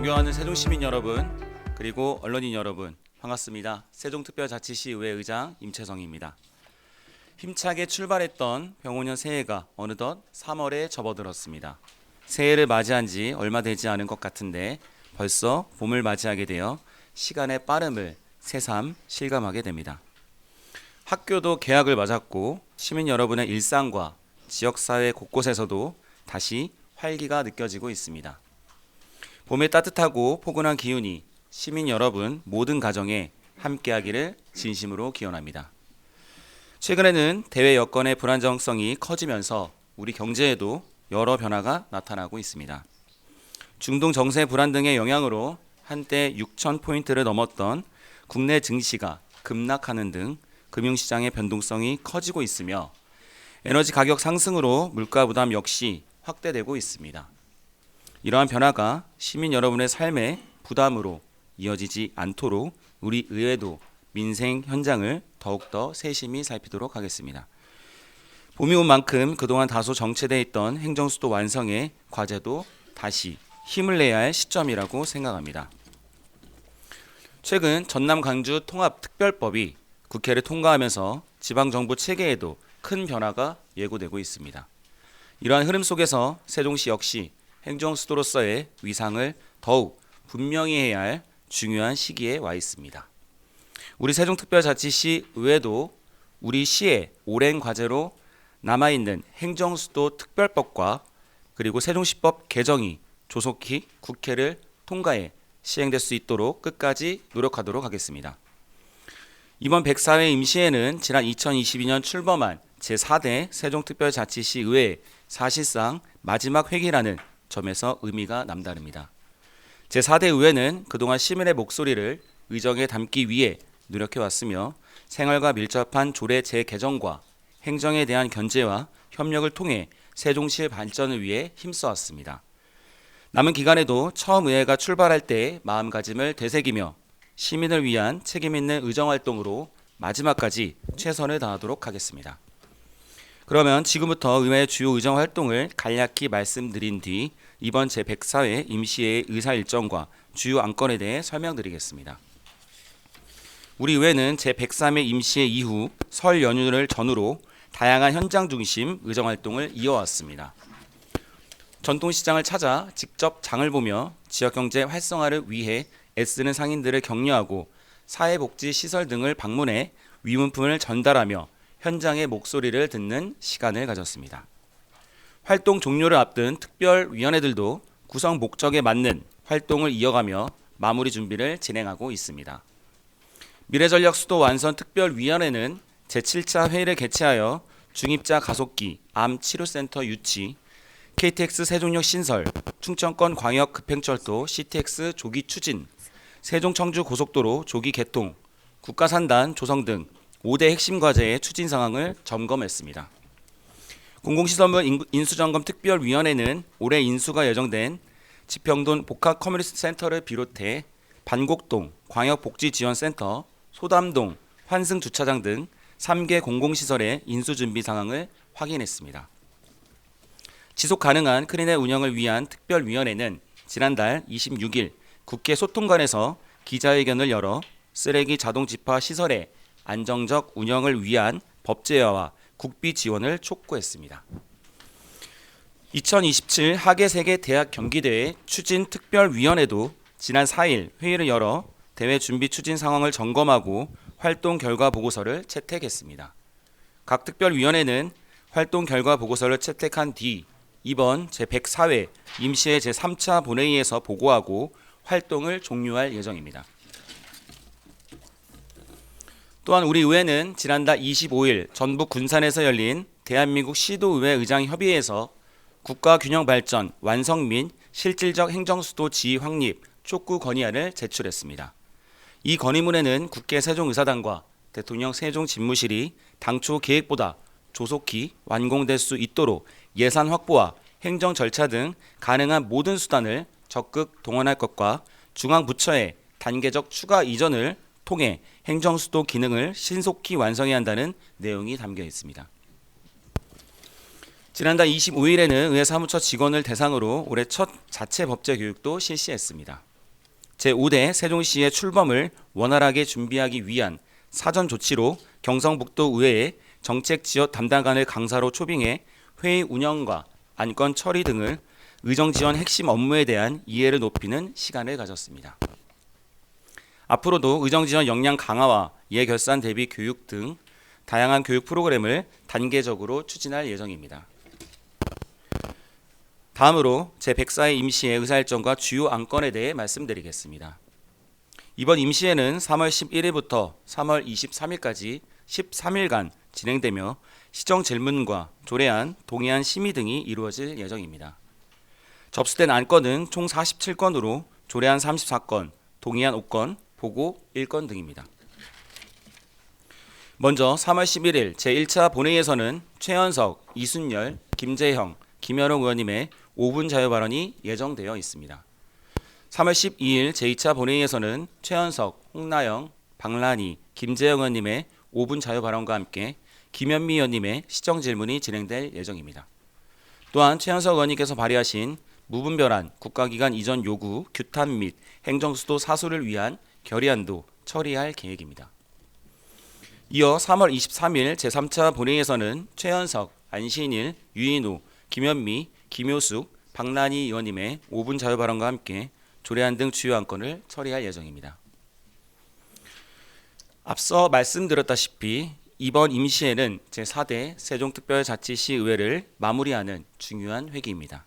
존경하는 세종시민 여러분, 그리고 언론인 여러분, 반갑습니다. 세종특별자치시 의회 의장 임채성입니다. 힘차게 출발했던 병오년 새해가 어느덧 3월에 접어들었습니다. 새해를 맞이한 지 얼마 되지 않은 것 같은데 벌써 봄을 맞이하게 되어 시간의 빠름을 새삼 실감하게 됩니다. 학교도 개학을 맞았고 시민 여러분의 일상과 지역사회 곳곳에서도 다시 활기가 느껴지고 있습니다. 봄의 따뜻하고 포근한 기운이 시민 여러분 모든 가정에 함께하기를 진심으로 기원합니다. 최근에는 대외 여건의 불안정성이 커지면서 우리 경제에도 여러 변화가 나타나고 있습니다. 중동 정세 불안 등의 영향으로 한때 6,000포인트를 넘었던 국내 증시가 급락하는 등 금융시장의 변동성이 커지고 있으며 에너지 가격 상승으로 물가 부담 역시 확대되고 있습니다. 이러한 변화가 시민 여러분의 삶의 부담으로 이어지지 않도록 우리 의회도 민생 현장을 더욱더 세심히 살피도록 하겠습니다. 봄이 온 만큼 그동안 다소 정체되어 있던 행정수도 완성의 과제도 다시 힘을 내야 할 시점이라고 생각합니다. 최근 전남 광주 통합특별법이 국회를 통과하면서 지방정부 체계에도 큰 변화가 예고되고 있습니다. 이러한 흐름 속에서 세종시 역시 행정수도로서의 위상을 더욱 분명히 해야 할 중요한 시기에 와 있습니다. 우리 세종특별자치시 의회도 우리 시의 오랜 과제로 남아있는 행정수도 특별법과 그리고 세종시법 개정이 조속히 국회를 통과해 시행될 수 있도록 끝까지 노력하도록 하겠습니다. 이번 104회 임시회는 지난 2022년 출범한 제4대 세종특별자치시 의회 사실상 마지막 회기라는 점에서 의미가 남다릅니다. 제4대 의회는 그동안 시민의 목소리를 의정에 담기 위해 노력해왔으며 생활과 밀접한 조례 재개정과 행정에 대한 견제와 협력을 통해 세종시의 발전을 위해 힘써왔습니다. 남은 기간에도 처음 의회가 출발할 때의 마음가짐을 되새기며 시민을 위한 책임있는 의정활동으로 마지막까지 최선을 다하도록 하겠습니다. 그러면 지금부터 의회의 주요 의정활동을 간략히 말씀드린 뒤 이번 제104회 임시회의 의사 일정과 주요 안건에 대해 설명드리겠습니다. 우리 의회는 제103회 임시회 이후 설 연휴를 전후로 다양한 현장 중심 의정활동을 이어왔습니다. 전통시장을 찾아 직접 장을 보며 지역경제 활성화를 위해 애쓰는 상인들을 격려하고 사회복지시설 등을 방문해 위문품을 전달하며 현장의 목소리를 듣는 시간을 가졌습니다. 활동 종료를 앞둔 특별위원회들도 구성 목적에 맞는 활동을 이어가며 마무리 준비를 진행하고 있습니다. 미래전략 수도 완선 특별위원회는 제7차 회의를 개최하여 중입자 가속기, 암 치료센터 유치, KTX 세종역 신설, 충청권 광역 급행철도 CTX 조기 추진, 세종 청주 고속도로 조기 개통, 국가산단 조성 등 5대 핵심 과제의 추진 상황을 점검했습니다. 공공시설물 인수점검 특별위원회는 올해 인수가 예정된 지평동 복합 커뮤니티 센터를 비롯해 반곡동 광역복지지원센터, 소담동 환승주차장 등 3개 공공시설의 인수준비 상황을 확인했습니다. 지속가능한 크린의 운영을 위한 특별위원회는 지난달 26일 국회 소통관에서 기자회견을 열어 쓰레기 자동집화 시설의 안정적 운영을 위한 법제화와 국비 지원을 촉구했습니다. 2027 하계세계 대학 경기대회 추진특별위원회도 지난 4일 회의를 열어 대회 준비 추진 상황을 점검하고 활동 결과 보고서를 채택했습니다. 각 특별위원회는 활동 결과 보고서를 채택한 뒤 이번 제104회 임시회 제3차 본회의에서 보고하고 활동을 종료할 예정입니다. 또한 우리 의회는 지난달 25일 전북 군산에서 열린 대한민국 시도의회 의장협의회에서 국가균형발전 완성 및 실질적 행정수도 지위 확립 촉구 건의안을 제출했습니다. 이 건의문에는 국회 세종의사당과 대통령 세종집무실이 당초 계획보다 조속히 완공될 수 있도록 예산 확보와 행정 절차 등 가능한 모든 수단을 적극 동원할 것과 중앙부처의 단계적 추가 이전을 통해 행정수도 기능을 신속히 완성해야 한다는 내용이 담겨 있습니다. 지난달 25일에는 의회 사무처 직원을 대상으로 올해 첫 자체 법제 교육도 실시했습니다. 제5대 세종시의 출범을 원활하게 준비하기 위한 사전 조치로 경성북도 의회에 정책지원 담당관을 강사로 초빙해 회의 운영과 안건 처리 등을 의정지원 핵심 업무에 대한 이해를 높이는 시간을 가졌습니다. 앞으로도 의정지원 역량 강화와 예결산 대비 교육 등 다양한 교육 프로그램을 단계적으로 추진할 예정입니다. 다음으로 제104회 임시회 의사일정과 주요 안건에 대해 말씀드리겠습니다. 이번 임시회는 3월 11일부터 3월 23일까지 13일간 진행되며 시정 질문과 조례안, 동의안 심의 등이 이루어질 예정입니다. 접수된 안건은 총 47건으로 조례안 34건, 동의안 5건, 보고 1건 등입니다. 먼저 3월 11일 제1차 본회의에서는 최현석, 이순열, 김재형, 김여롱 의원님의 5분 자유 발언이 예정되어 있습니다. 3월 12일 제2차 본회의에서는 최현석, 홍나영, 박란희, 김재형 의원님의 5분 자유 발언과 함께 김현미 의원님의 시정 질문이 진행될 예정입니다. 또한 최현석 의원님께서 발의하신 무분별한 국가기관 이전 요구, 규탄 및 행정수도 사수를 위한 결의안도 처리할 계획입니다. 이어 3월 23일 제3차 본회의에서는 최현석, 안신일, 유인우, 김현미, 김효숙, 박란희 의원님의 5분 자유 발언과 함께 조례안 등 주요 안건을 처리할 예정입니다. 앞서 말씀드렸다시피 이번 임시회는 제4대 세종특별자치시의회를 마무리하는 중요한 회기입니다.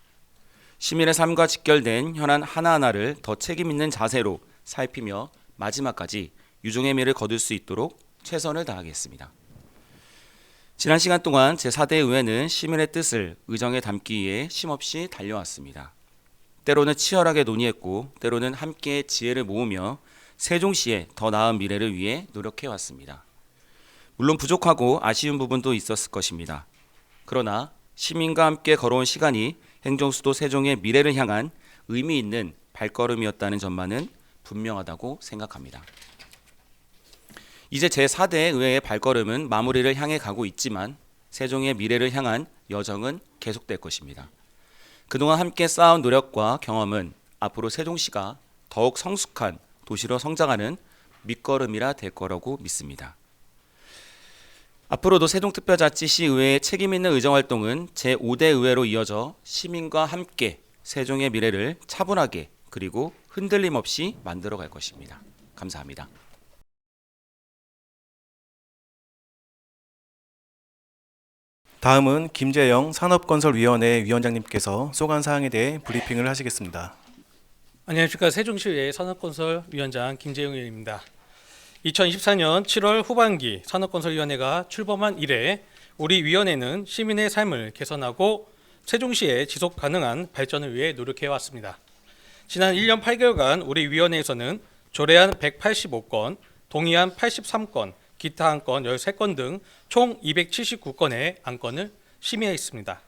시민의 삶과 직결된 현안 하나하나를 더 책임 있는 자세로 살피며 마지막까지 유종의 미를 거둘 수 있도록 최선을 다하겠습니다. 지난 시간 동안 제4대 의회는 시민의 뜻을 의정에 담기 위해 쉼없이 달려왔습니다. 때로는 치열하게 논의했고 때로는 함께 지혜를 모으며 세종시의 더 나은 미래를 위해 노력해왔습니다. 물론 부족하고 아쉬운 부분도 있었을 것입니다. 그러나 시민과 함께 걸어온 시간이 행정수도 세종의 미래를 향한 의미 있는 발걸음이었다는 점만은 분명하다고 생각합니다. 이제 제4대 의회의 발걸음은 마무리를 향해 가고 있지만 세종의 미래를 향한 여정은 계속될 것입니다. 그동안 함께 쌓아온 노력과 경험은 앞으로 세종시가 더욱 성숙한 도시로 성장하는 밑거름이라 될 거라고 믿습니다. 앞으로도 세종특별자치시의회의 책임있는 의정활동은 제5대 의회로 이어져 시민과 함께 세종의 미래를 차분하게 그리고 흔들림 없이 만들어갈 것입니다. 감사합니다. 다음은 김재영 산업건설위원회 위원장님께서 소관사항에 대해 브리핑을 하시겠습니다. 안녕하십니까. 세종시의회 산업건설위원장 김재영 의원입니다. 2024년 7월 후반기 산업건설위원회가 출범한 이래 우리 위원회는 시민의 삶을 개선하고 세종시의 지속 가능한 발전을 위해 노력해왔습니다. 지난 1년 8개월간 우리 위원회에서는 조례안 185건, 동의안 83건, 기타 안건 13건 등 총 279건의 안건을 심의했습니다.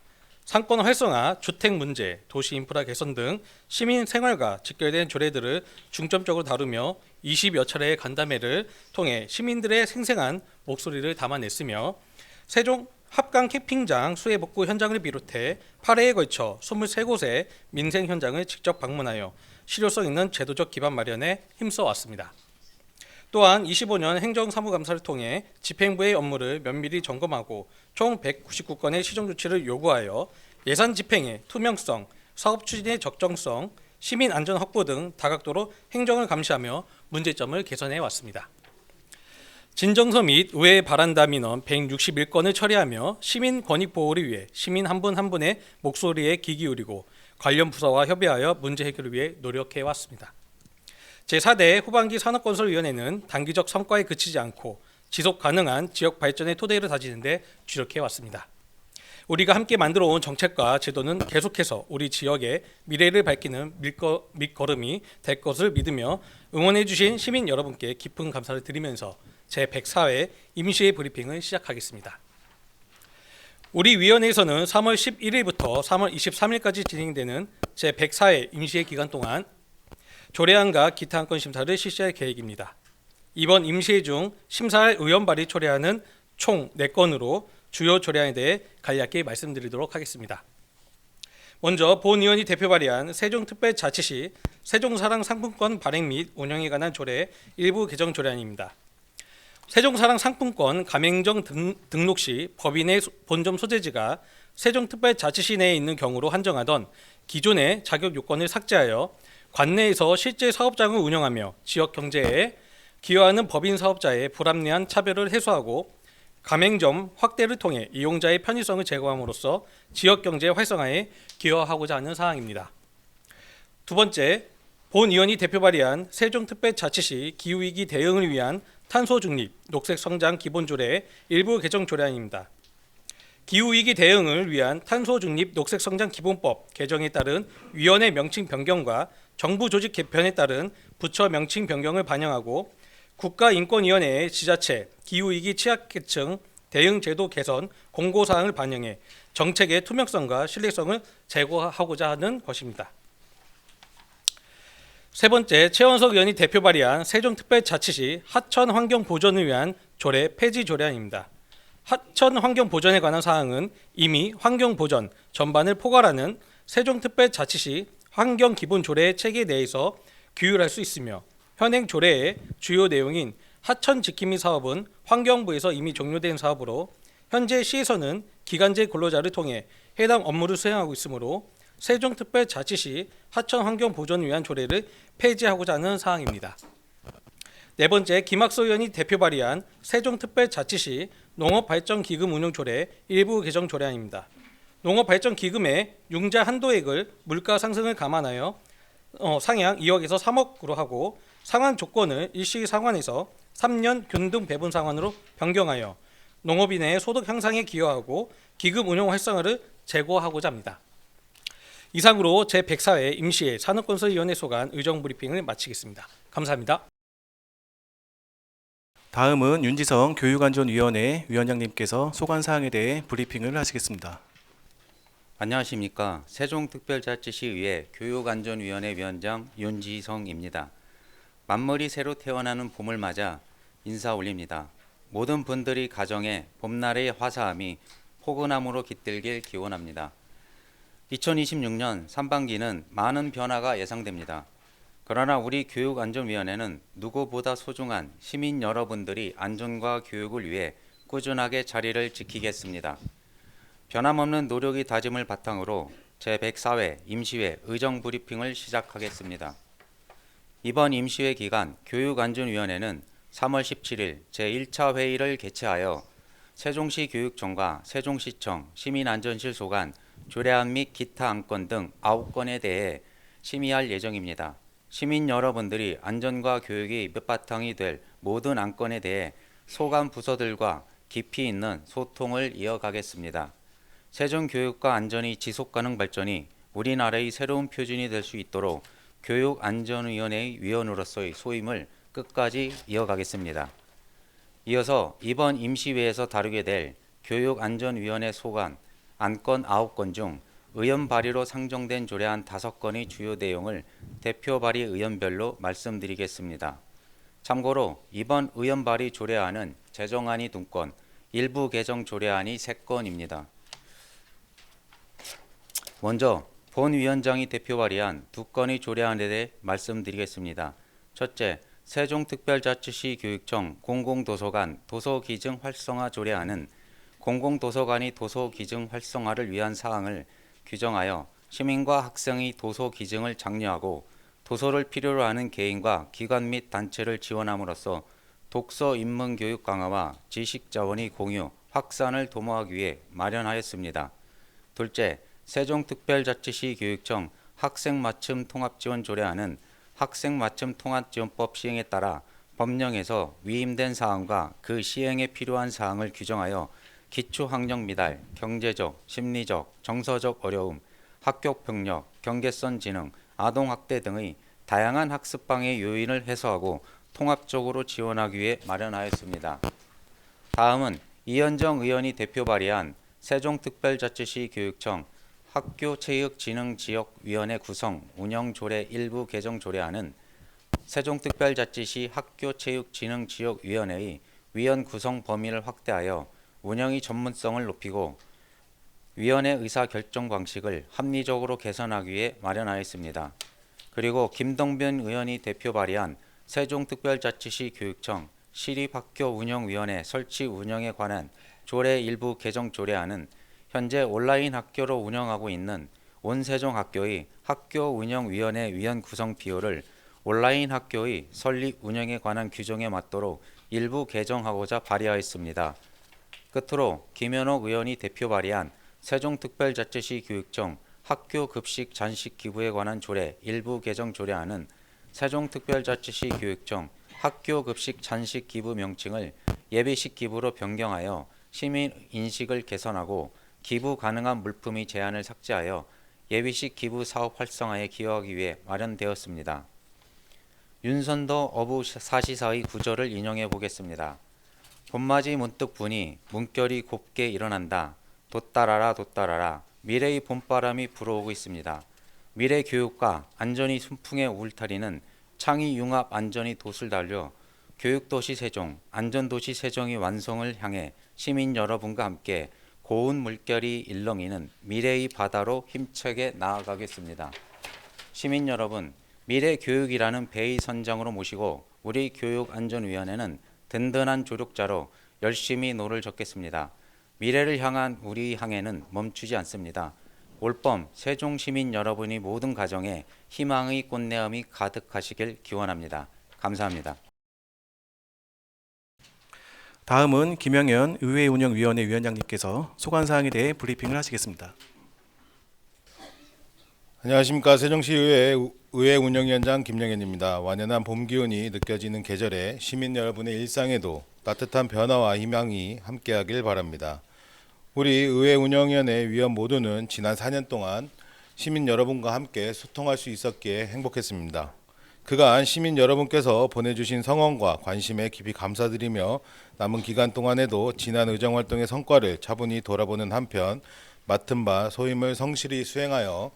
상권 활성화, 주택 문제, 도시 인프라 개선 등 시민 생활과 직결된 조례들을 중점적으로 다루며 20여 차례의 간담회를 통해 시민들의 생생한 목소리를 담아냈으며 세종 합강 캠핑장 수해 복구 현장을 비롯해 8회에 걸쳐 23곳의 민생 현장을 직접 방문하여 실효성 있는 제도적 기반 마련에 힘써왔습니다. 또한 25년 행정사무감사를 통해 집행부의 업무를 면밀히 점검하고 총 199건의 시정조치를 요구하여 예산 집행의 투명성, 사업 추진의 적정성, 시민 안전 확보 등 다각도로 행정을 감시하며 문제점을 개선해 왔습니다. 진정서 및 의회 바란다 민원 161건을 처리하며 시민 권익 보호를 위해 시민 한 분 한 분의 목소리에 귀 기울이고 관련 부서와 협의하여 문제 해결을 위해 노력해 왔습니다. 제4대 후반기 산업건설위원회는 단기적 성과에 그치지 않고 지속 가능한 지역 발전의 토대를 다지는 데 주력해 왔습니다. 우리가 함께 만들어온 정책과 제도는 계속해서 우리 지역의 미래를 밝히는 밑거름이 될 것을 믿으며 응원해 주신 시민 여러분께 깊은 감사를 드리면서 제104회 임시회 브리핑을 시작하겠습니다. 우리 위원회에서는 3월 11일부터 3월 23일까지 진행되는 제104회 임시회 기간 동안 조례안과 기타 안건 심사를 실시할 계획입니다. 이번 임시회 중 심사할 의원 발의 조례안은 총 4건으로 주요 조례안에 대해 간략히 말씀드리도록 하겠습니다. 먼저 본 의원이 대표 발의한 세종특별자치시 세종사랑 상품권 발행 및 운영에 관한 조례 일부 개정 조례안입니다. 세종사랑 상품권 가맹점 등록 시 법인의 본점 소재지가 세종특별자치시 내에 있는 경우로 한정하던 기존의 자격 요건을 삭제하여 관내에서 실제 사업장을 운영하며 지역 경제에 기여하는 법인 사업자의 불합리한 차별을 해소하고 가맹점 확대를 통해 이용자의 편의성을 제고함으로써 지역 경제 활성화에 기여하고자 하는 사항입니다. 두 번째, 본 의원이 대표 발의한 세종특별자치시 기후위기 대응을 위한 탄소중립, 녹색성장 기본조례 일부 개정 조례안입니다. 기후위기 대응을 위한 탄소중립 녹색성장 기본법 개정에 따른 위원회 명칭 변경과 정부 조직 개편에 따른 부처 명칭 변경을 반영하고 국가인권위원회의 지자체 기후위기 취약계층 대응제도 개선 공고사항을 반영해 정책의 투명성과 신뢰성을 제고하고자 하는 것입니다. 세 번째, 최원석 의원이 대표 발의한 세종특별자치시 하천 환경 보전을 위한 조례 폐지 조례안입니다. 하천 환경 보전에 관한 사항은 이미 환경 보전 전반을 포괄하는 세종특별자치시 환경기본조례 체계 내에서 규율할 수 있으며 현행 조례의 주요 내용인 하천 지킴이 사업은 환경부에서 이미 종료된 사업으로 현재 시에서는 기간제 근로자를 통해 해당 업무를 수행하고 있으므로 세종특별자치시 하천 환경 보전을 위한 조례를 폐지하고자 하는 사항입니다. 네 번째, 김학수 의원이 대표 발의한 세종특별자치시 농업발전기금 운용조례 일부 개정 조례안입니다. 농업발전기금의 융자 한도액을 물가 상승을 감안하여 상향 2억에서 3억으로 하고 상환 조건을 일시 상환에서 3년 균등 배분 상환으로 변경하여 농업인의 소득 향상에 기여하고 기금 운용 활성화를 제고하고자 합니다. 이상으로 제104회 임시회 산업건설위원회 소관 의정 브리핑을 마치겠습니다. 감사합니다. 다음은 윤지성 교육안전위원회 위원장님께서 소관 사항에 대해 브리핑을 하시겠습니다. 안녕하십니까. 세종특별자치시의회 교육안전위원회 위원장 윤지성입니다. 만물이 새로 태어나는 봄을 맞아 인사 올립니다. 모든 분들이 가정에 봄날의 화사함이 포근함으로 깃들길 기원합니다. 2026년 상반기는 많은 변화가 예상됩니다. 그러나 우리 교육안전위원회는 누구보다 소중한 시민 여러분들이 안전과 교육을 위해 꾸준하게 자리를 지키겠습니다. 변함없는 노력의 다짐을 바탕으로 제104회 임시회 의정 브리핑을 시작하겠습니다. 이번 임시회 기간 교육안전위원회는 3월 17일 제1차 회의를 개최하여 세종시 교육청과 세종시청 시민안전실 소관 조례안 및 기타 안건 등 9건에 대해 심의할 예정입니다. 시민 여러분들이 안전과 교육이 밑바탕이 될 모든 안건에 대해 소관 부서들과 깊이 있는 소통을 이어가겠습니다. 세종교육과 안전의 지속가능 발전이 우리나라의 새로운 표준이 될 수 있도록 교육안전위원회의 위원으로서의 소임을 끝까지 이어가겠습니다. 이어서 이번 임시회에서 다루게 될 교육안전위원회 소관 안건 9건 중 의원 발의로 상정된 조례안 5건의 주요 내용을 대표 발의 의원별로 말씀드리겠습니다. 참고로 이번 의원 발의 조례안은 제정안이 2건, 일부 개정 조례안이 3건입니다. 먼저 본 위원장이 대표 발의한 2건의 조례안에 대해 말씀드리겠습니다. 첫째, 세종특별자치시 교육청 공공도서관 도서기증 활성화 조례안은 공공도서관이 도서기증 활성화를 위한 사항을 규정하여 시민과 학생의 도서기증을 장려하고 도서를 필요로 하는 개인과 기관 및 단체를 지원함으로써 독서 인문 교육 강화와 지식자원의 공유, 확산을 도모하기 위해 마련하였습니다. 둘째, 세종특별자치시 교육청 학생맞춤 통합지원 조례안은 학생맞춤 통합지원법 시행에 따라 법령에서 위임된 사항과 그 시행에 필요한 사항을 규정하여 기초학력 미달, 경제적, 심리적, 정서적 어려움, 학교 폭력, 경계선 지능, 아동학대 등의 다양한 학습 방해 요인을 해소하고 통합적으로 지원하기 위해 마련하였습니다. 다음은 이현정 의원이 대표 발의한 세종특별자치시 교육청 학교체육진흥지역위원회 구성 운영조례 일부 개정 조례안은 세종특별자치시 학교체육진흥지역위원회의 위원 구성 범위를 확대하여 운영의 전문성을 높이고 위원회 의사 결정 방식을 합리적으로 개선하기 위해 마련하였습니다. 그리고 김동변 의원이 대표 발의한 세종특별자치시 교육청 시립학교운영위원회 설치 운영에 관한 조례 일부 개정 조례안은 현재 온라인 학교로 운영하고 있는 온세종학교의 학교운영위원회 위원 구성 비율을 온라인 학교의 설립 운영에 관한 규정에 맞도록 일부 개정하고자 발의하였습니다. 끝으로 김현옥 의원이 대표 발의한 세종특별자치시 교육청 학교 급식 잔식 기부에 관한 조례 일부 개정 조례안은 세종특별자치시 교육청 학교 급식 잔식 기부 명칭을 예비식 기부로 변경하여 시민 인식을 개선하고 기부 가능한 물품의 제한을 삭제하여 예비식 기부 사업 활성화에 기여하기 위해 마련되었습니다. 윤선도 어부 사시사의 구절을 인용해 보겠습니다. 봄맞이 문득 부니 문결이 곱게 일어난다. 돛따라라 돛따라라 미래의 봄바람이 불어오고 있습니다. 미래 교육과 안전이 순풍의 울타리는 창의 융합 안전이 돛을 달려 교육도시 세종, 안전도시 세종의 완성을 향해 시민 여러분과 함께 고운 물결이 일렁이는 미래의 바다로 힘차게 나아가겠습니다. 시민 여러분, 미래 교육이라는 배의 선장으로 모시고 우리 교육안전위원회는 든든한 조력자로 열심히 노를 젓겠습니다. 미래를 향한 우리 항해는 멈추지 않습니다. 올봄 세종 시민 여러분이 모든 가정에 희망의 꽃내음이 가득하시길 기원합니다. 감사합니다. 다음은 김영현 의회운영위원회 위원장님께서 소관사항에 대해 브리핑을 하시겠습니다. 안녕하십니까. 세종시의회 의회운영위원장 김영현입니다. 완연한 봄 기운이 느껴지는 계절에 시민 여러분의 일상에도 따뜻한 변화와 희망이 함께하길 바랍니다. 우리 의회운영위원회 위원 모두는 지난 4년 동안 시민 여러분과 함께 소통할 수 있었기에 행복했습니다. 그간 시민 여러분께서 보내주신 성원과 관심에 깊이 감사드리며 남은 기간 동안에도 지난 의정활동의 성과를 차분히 돌아보는 한편 맡은 바 소임을 성실히 수행하여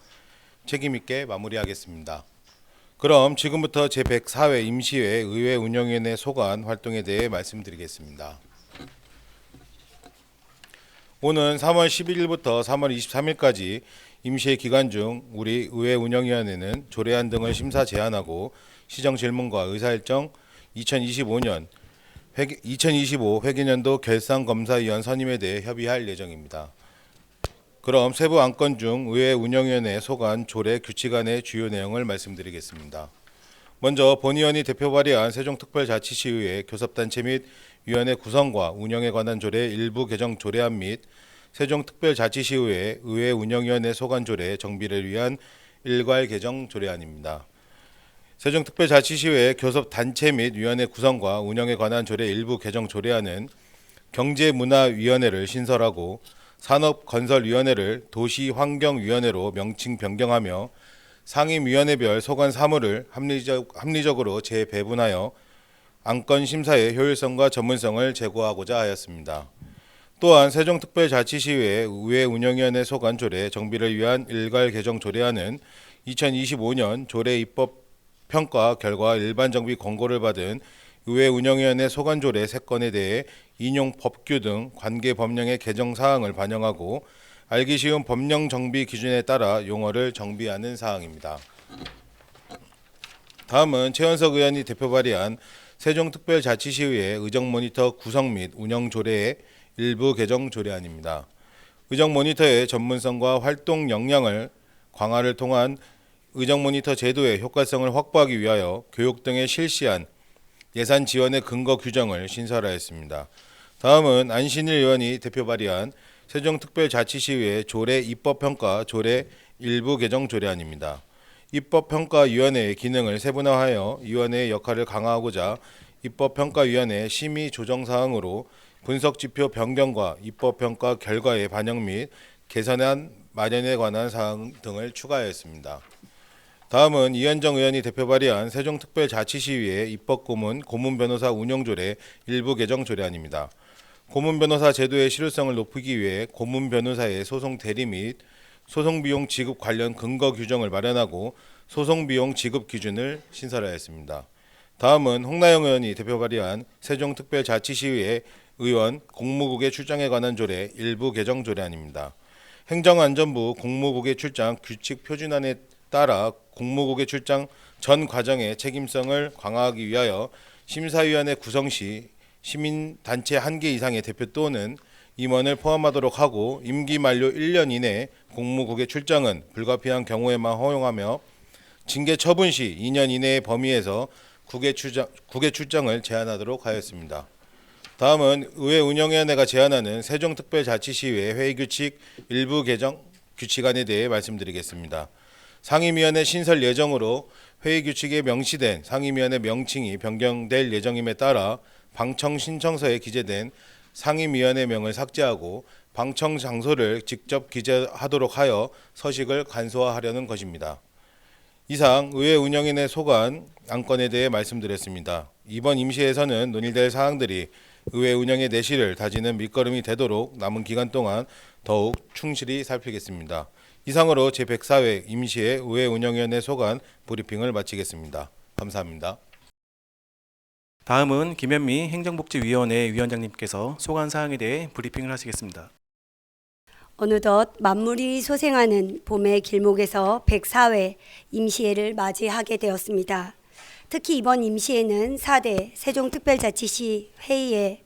책임있게 마무리하겠습니다. 그럼 지금부터 제104회 임시회 의회운영위원회 소관 활동에 대해 말씀드리겠습니다. 오는 3월 11일부터 3월 23일까지 임시회 기간 중 우리 의회운영위원회는 조례안 등을 심사 제안하고 시정질문과 의사일정 2025 회계년도 결산검사위원 선임에 대해 협의할 예정입니다. 그럼 세부 안건 중 의회운영위원회 소관 조례 규칙안의 주요 내용을 말씀드리겠습니다. 먼저 본위원이 대표 발의한 세종특별자치시의회 교섭단체 및 위원회 구성과 운영에 관한 조례 일부 개정 조례안 및 세종특별자치시의회 의회운영위원회 소관조례 정비를 위한 일괄 개정 조례안입니다. 세종특별자치시의회 교섭단체 및 위원회 구성과 운영에 관한 조례 일부 개정 조례안은 경제문화위원회를 신설하고 산업건설위원회를 도시환경위원회로 명칭 변경하며 상임위원회별 소관 사무를 합리적으로 재배분하여 안건 심사의 효율성과 전문성을 제고하고자 하였습니다. 또한 세종특별자치시의회 의회운영위원회 소관 조례 정비를 위한 일괄 개정 조례안은 2025년 조례 입법 평가 결과 일반 정비 권고를 받은 의회운영위원회 소관 조례 3건에 대해 인용 법규 등 관계 법령의 개정 사항을 반영하고 알기 쉬운 법령 정비 기준에 따라 용어를 정비하는 사항입니다. 다음은 최원석 의원이 대표 발의한 세종특별자치시의회 의정모니터 구성 및 운영 조례의 일부 개정 조례안입니다. 의정모니터의 전문성과 활동 역량을 강화를 통한 의정모니터 제도의 효과성을 확보하기 위하여 교육 등에 실시한 예산 지원의 근거 규정을 신설하였습니다. 다음은 안신일 의원이 대표 발의한 세종특별자치시의회 조례 입법평가 조례 일부 개정 조례안입니다. 입법평가위원회의 기능을 세분화하여 위원회의 역할을 강화하고자 입법평가위원회 심의 조정사항으로 분석지표 변경과 입법평가 결과의 반영 및 개선안 마련에 관한 사항 등을 추가하였습니다. 다음은 이현정 의원이 대표 발의한 세종특별자치시의회 입법고문 고문변호사 운영조례 일부 개정 조례안입니다. 고문변호사 제도의 실효성을 높이기 위해 고문변호사의 소송 대리 및 소송비용 지급 관련 근거 규정을 마련하고 소송비용 지급 기준을 신설하였습니다. 다음은 홍나영 의원이 대표 발의한 세종특별자치시의회 의원 공무국의 출장에 관한 조례 일부 개정 조례안입니다. 행정안전부 공무국의 출장 규칙 표준안에 따라 공무국의 출장 전 과정의 책임성을 강화하기 위하여 심사위원회 구성 시 시민단체 1개 이상의 대표 또는 임원을 포함하도록 하고 임기 만료 1년 이내 공무국의 출장은 불가피한 경우에만 허용하며 징계 처분 시 2년 이내의 범위에서 국외 출장을 제한하도록 하였습니다. 다음은 의회 운영위원회가 제안하는 세종특별자치시의회 회의규칙 일부 개정 규칙안에 대해 말씀드리겠습니다. 상임위원회 신설 예정으로 회의규칙에 명시된 상임위원회 명칭이 변경될 예정임에 따라 방청 신청서에 기재된 상임위원회명을 삭제하고 방청 장소를 직접 기재하도록 하여 서식을 간소화하려는 것입니다. 이상 의회 운영위원회 소관 안건에 대해 말씀드렸습니다. 이번 임시회에서는 논의될 사항들이 의회 운영의 내실을 다지는 밑거름이 되도록 남은 기간 동안 더욱 충실히 살피겠습니다. 이상으로 제104회 임시회 의회 운영위원회 소관 브리핑을 마치겠습니다. 감사합니다. 다음은 김현미 행정복지위원회 위원장님께서 소관 사항에 대해 브리핑을 하시겠습니다. 어느덧 만물이 소생하는 봄의 길목에서 104회 임시회를 맞이하게 되었습니다. 특히 이번 임시회는 4대 세종특별자치시 회의의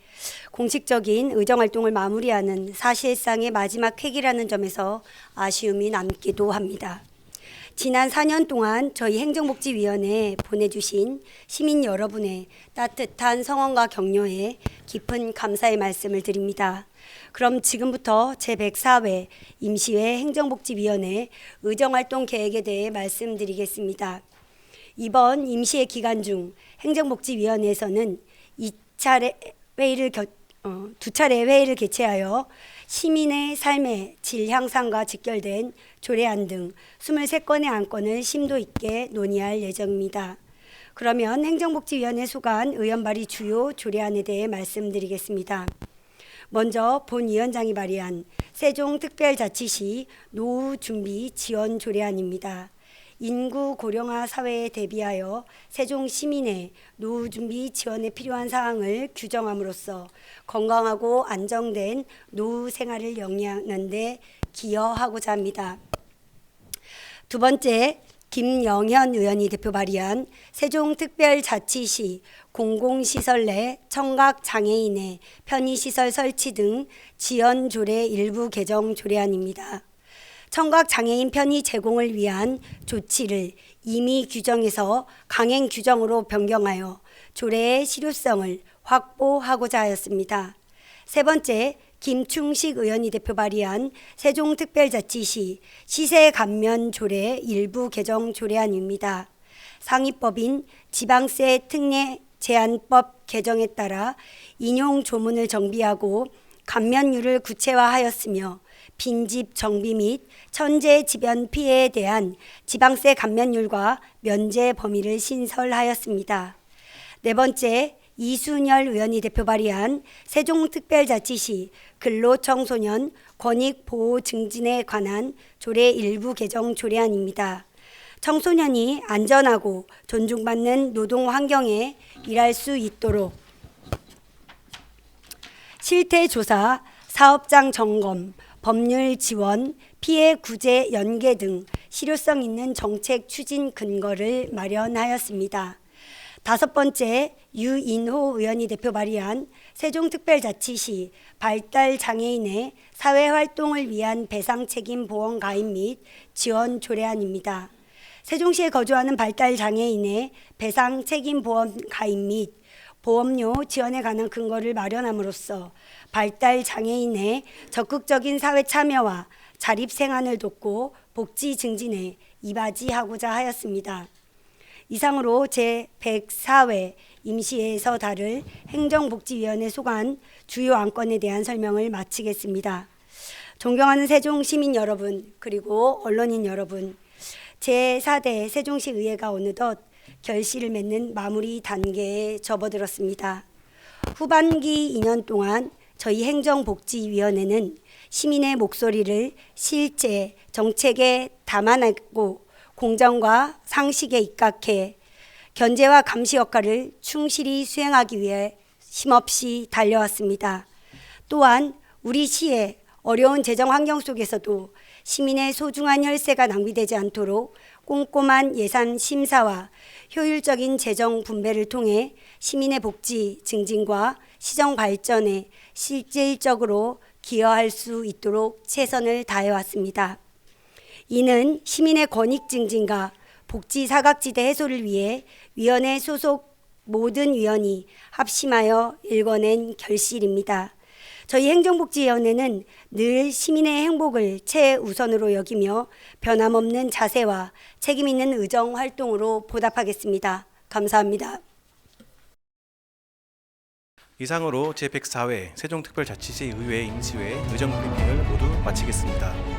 공식적인 의정활동을 마무리하는 사실상의 마지막 회기라는 점에서 아쉬움이 남기도 합니다. 지난 4년 동안 저희 행정복지위원회에 보내주신 시민 여러분의 따뜻한 성원과 격려에 깊은 감사의 말씀을 드립니다. 그럼 지금부터 제104회 임시회 행정복지위원회 의정활동 계획에 대해 말씀드리겠습니다. 이번 임시회 기간 중 행정복지위원회에서는 두 차례 회의를 개최하여 시민의 삶의 질 향상과 직결된 조례안 등 23건의 안건을 심도 있게 논의할 예정입니다. 그러면 행정복지위원회 소관 의원 발의 주요 조례안에 대해 말씀드리겠습니다. 먼저 본 위원장이 발의한 세종특별자치시 노후 준비 지원 조례안입니다. 인구 고령화 사회에 대비하여 세종 시민의 노후 준비 지원에 필요한 사항을 규정함으로써 건강하고 안정된 노후 생활을 영위하는 데 기여하고자 합니다. 두 번째, 김영현 의원이 대표 발의한 세종특별자치시 공공시설 내 청각장애인의 편의시설 설치 등 지원 조례 일부 개정 조례안입니다. 청각장애인 편의 제공을 위한 조치를 임의 규정에서 강행 규정으로 변경하여 조례의 실효성을 확보하고자 하였습니다. 세 번째, 김충식 의원이 대표 발의한 세종특별자치시 시세 감면 조례 일부 개정 조례안입니다. 상위법인 지방세 특례 제한법 개정에 따라 인용 조문을 정비하고 감면율을 구체화하였으며 빈집 정비 및 천재지변 피해에 대한 지방세 감면율과 면제 범위를 신설하였습니다. 네 번째, 이순열 의원이 대표 발의한 세종특별자치시 근로청소년 권익보호 증진에 관한 조례 일부 개정 조례안입니다. 청소년이 안전하고 존중받는 노동 환경에 일할 수 있도록 실태조사, 사업장 점검, 법률 지원, 피해 구제 연계 등 실효성 있는 정책 추진 근거를 마련하였습니다. 다섯 번째, 유인호 의원이 대표 발의한 세종특별자치시 발달장애인의 사회활동을 위한 배상책임보험 가입 및 지원 조례안입니다. 세종시에 거주하는 발달장애인의 배상책임보험 가입 및 보험료 지원에 관한 근거를 마련함으로써 발달장애인의 적극적인 사회 참여와 자립생활을 돕고 복지 증진에 이바지하고자 하였습니다. 이상으로 제104회 임시회에서 다룰 행정복지위원회 소관 주요 안건에 대한 설명을 마치겠습니다. 존경하는 세종 시민 여러분, 그리고 언론인 여러분, 제4대 세종시 의회가 어느덧 결실을 맺는 마무리 단계에 접어들었습니다. 후반기 2년 동안 저희 행정복지위원회는 시민의 목소리를 실제 정책에 담아내고 공정과 상식에 입각해 견제와 감시 역할을 충실히 수행하기 위해 쉼없이 달려왔습니다. 또한 우리 시의 어려운 재정 환경 속에서도 시민의 소중한 혈세가 낭비되지 않도록 꼼꼼한 예산 심사와 효율적인 재정 분배를 통해 시민의 복지 증진과 시정 발전에 실질적으로 기여할 수 있도록 최선을 다해왔습니다. 이는 시민의 권익 증진과 복지 사각지대 해소를 위해 위원회 소속 모든 위원이 합심하여 일궈낸 결실입니다. 저희 행정복지위원회는 늘 시민의 행복을 최우선으로 여기며 변함없는 자세와 책임 있는 의정 활동으로 보답하겠습니다. 감사합니다. 이상으로 제104회 세종특별자치시 의회 임시회 의정 브리핑을 모두 마치겠습니다.